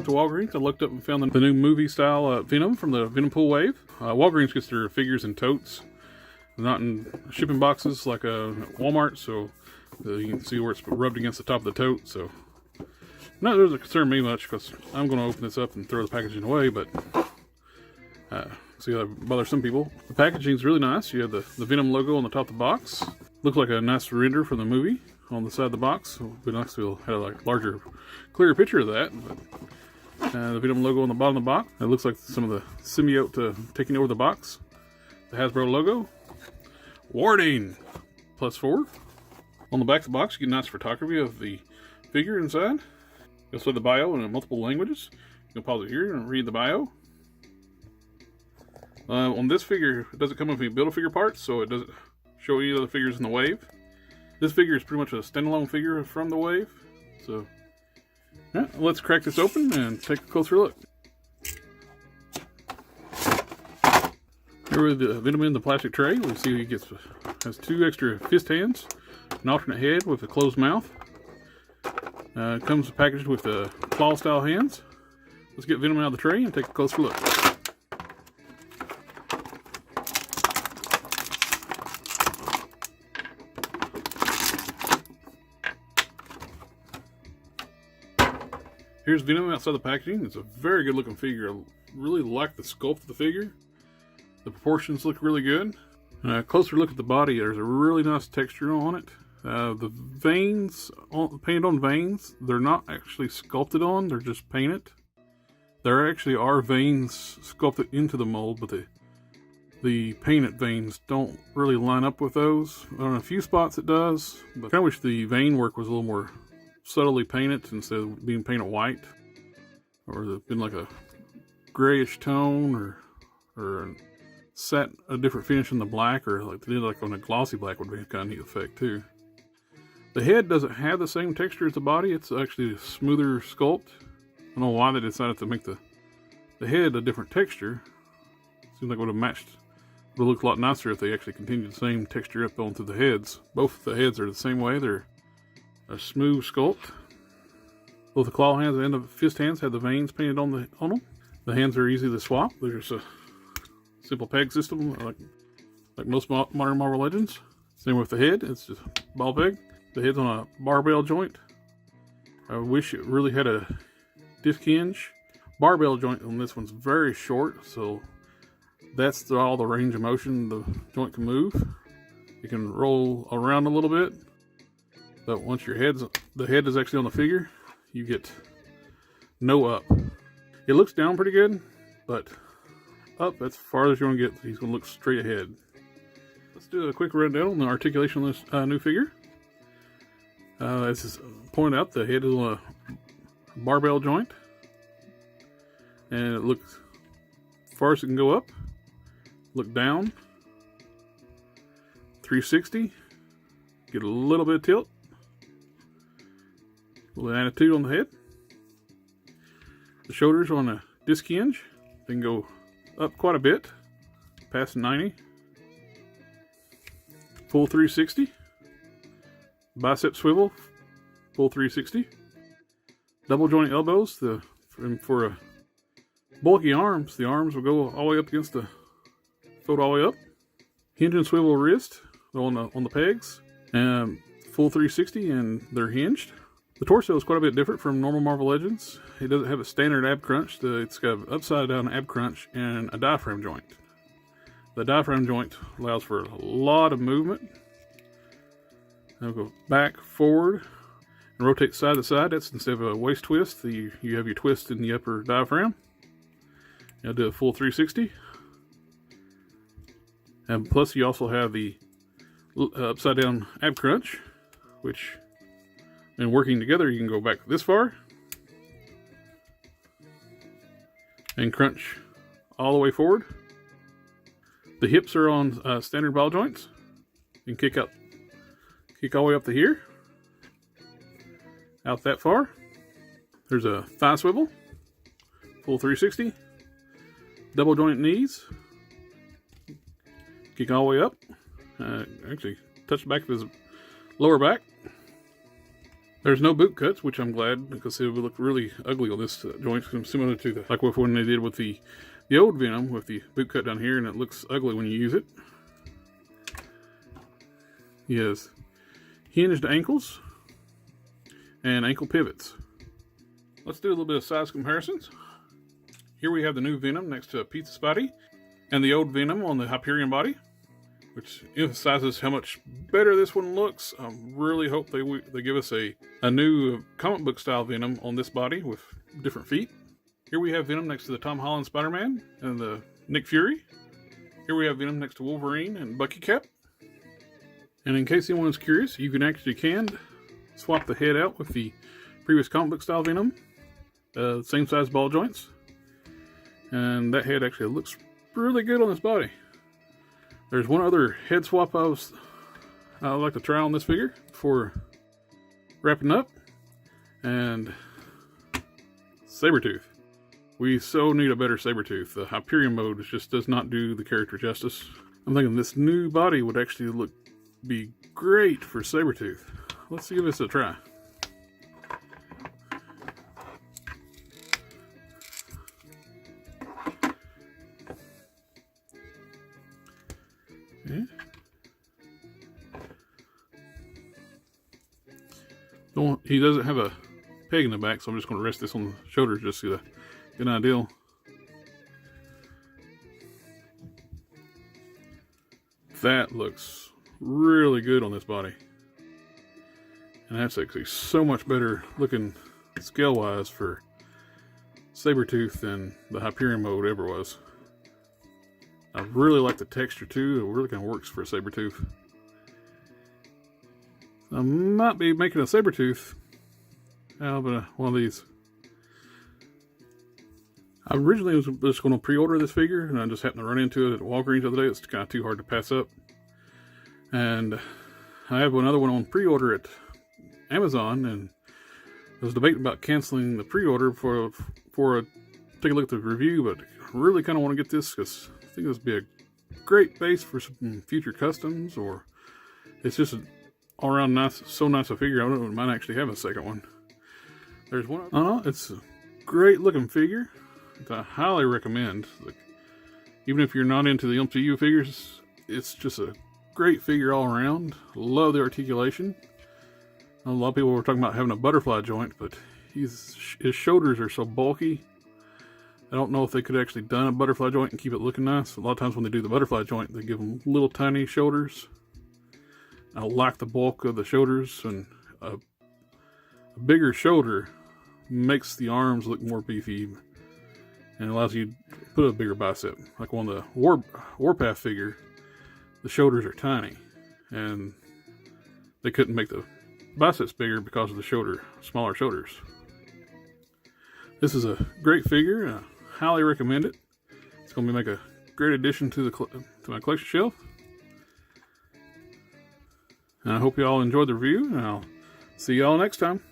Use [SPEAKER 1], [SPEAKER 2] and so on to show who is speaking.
[SPEAKER 1] to Walgreens. I looked up and found the new movie style Venom from the VenomPool Wave. Walgreens gets their figures in totes, not in shipping boxes like Walmart, so you can see where it's rubbed against the top of the tote. So not that doesn't concern me much, because I'm going to open this up and throw the packaging away, but see how that bothers some people. The packaging is really nice. You have the Venom logo on the top of the box. Looks like a nice render from the movie on the side of the box. So it'd be nice to have a larger, clearer picture of that. But, the Venom logo on the bottom of the box. It looks like some of the symbiote taking over the box. The Hasbro logo. Warning! +4. On the back of the box, you get nice photography of the figure inside. You also have the bio in multiple languages. You can pause it here and read the bio. On this figure, it doesn't come with any Build-A-Figure parts, so it doesn't show any of the figures in the Wave. This figure is pretty much a standalone figure from the Wave. So, yeah, let's crack this open and take a closer look. Here with the Venom in the plastic tray, we see he has 2 extra fist hands, an alternate head with a closed mouth. It comes packaged with claw-style hands. Let's get Venom out of the tray and take a closer look. Here's Venom outside the packaging. It's a very good looking figure. I really like the sculpt of the figure. The proportions look really good. Closer look at the body. There's a really nice texture on it. The veins, painted on veins, they're not actually sculpted on, they're just painted. There actually are veins sculpted into the mold, but the painted veins don't really line up with those. On a few spots it does, but I kind of wish the vein work was a little more subtly painted instead of being painted white, or been like a grayish tone, or set a different finish in the black, or like they did like on a glossy black would be a kind of neat effect too. The head doesn't have the same texture as the body. It's actually a smoother sculpt. I don't know why they decided to make the head a different texture. Seems like it would have matched. It would look a lot nicer if they actually continued the same texture up onto the heads. Both the heads are the same way. They're a smooth sculpt. Both the claw hands and the fist hands have the veins painted on them. The hands are easy to swap. There's a simple peg system like most modern Marvel Legends. Same with the head. It's just ball peg. The head's on a barbell joint. I wish it really had a disc hinge. Barbell joint on this one's very short, so that's all the range of motion the joint can move. It can roll around a little bit, but once the head is actually on the figure, you get no up. It looks down pretty good, but up, that's as far as you're going to get. He's going to look straight ahead. Let's do a quick rundown on the articulation of this new figure. As is pointed out, the head is on a barbell joint, and it looks as far as it can go up, look down, 360, get a little bit of tilt, a little attitude on the head. The shoulders on a disc hinge, they can go up quite a bit, past 90, full 360. Bicep swivel, full 360. Double joint elbows. For bulky arms, the arms will go all the way up against fold all the way up. Hinge and swivel wrist on the pegs, and full 360, and they're hinged. The torso is quite a bit different from normal Marvel Legends. It doesn't have a standard ab crunch. It's got an upside down ab crunch and a diaphragm joint. The diaphragm joint allows for a lot of movement. Now go back, forward, and rotate side to side. That's instead of a waist twist, you have your twist in the upper diaphragm. I'll do a full 360. And plus you also have the upside down ab crunch, which, and working together, you can go back this far and crunch all the way forward. The hips are on standard ball joints. You can kick all the way up to here, out that far. There's a thigh swivel, full 360, double joint knees, kick all the way up, actually touch the back of his lower back, There's no boot cuts, which I'm glad, because it would look really ugly on this joint, similar to like when they did with the old Venom with the boot cut down here, and it looks ugly when you use it. He has hinged ankles and ankle pivots. Let's do a little bit of size comparisons. Here we have the new Venom next to Pizza Spidey, and the old Venom on the Hyperion body, which emphasizes how much better this one looks. I really hope they give us a new comic book style Venom on this body with different feet. Here we have Venom next to the Tom Holland Spider-Man and the Nick Fury. Here we have Venom next to Wolverine and Bucky Cap. And in case anyone is curious, you can actually swap the head out with the previous comic book style Venom. Same size ball joints. And that head actually looks really good on this body. There's one other head swap I'd like to try on this figure before wrapping up. And Sabretooth. We so need a better Sabretooth. The Hyperion mode just does not do the character justice. I'm thinking this new body would actually be great for Sabretooth. Let's give this a try. Okay. He doesn't have a peg in the back, so I'm just going to rest this on the shoulders just to get an idea. That looks really good on this body. And that's actually so much better looking scale-wise for Sabretooth than the Hyperion mode ever was. I really like the texture too. It really kind of works for a Sabretooth. I might be making a Sabretooth out of one of these. I originally was just going to pre-order this figure, and I just happened to run into it at Walgreens the other day. It's kind of too hard to pass up. And I have another one on pre-order at Amazon, and I was debating about canceling the pre-order for take a look at the review, but I really kind of want to get this because I think this would be a great base for some future customs, or it's just all around nice, so nice a figure. I don't know, might actually have a second one. There's one. Oh no, it's a great looking figure. I highly recommend. Even if you're not into the MCU figures, it's just a great figure all around. Love the articulation. A lot of people were talking about having a butterfly joint, but his shoulders are so bulky. I don't know if they could actually done a butterfly joint and keep it looking nice. A lot of times when they do the butterfly joint, they give them little tiny shoulders. I like the bulk of the shoulders, and a bigger shoulder makes the arms look more beefy and allows you to put a bigger bicep. Like on the Warpath figure, the shoulders are tiny, and they couldn't make the biceps bigger because of the smaller shoulders. This is a great figure, and I highly recommend it. It's going to make a great addition to my collection shelf. And I hope you all enjoyed the review, and I'll see you all next time.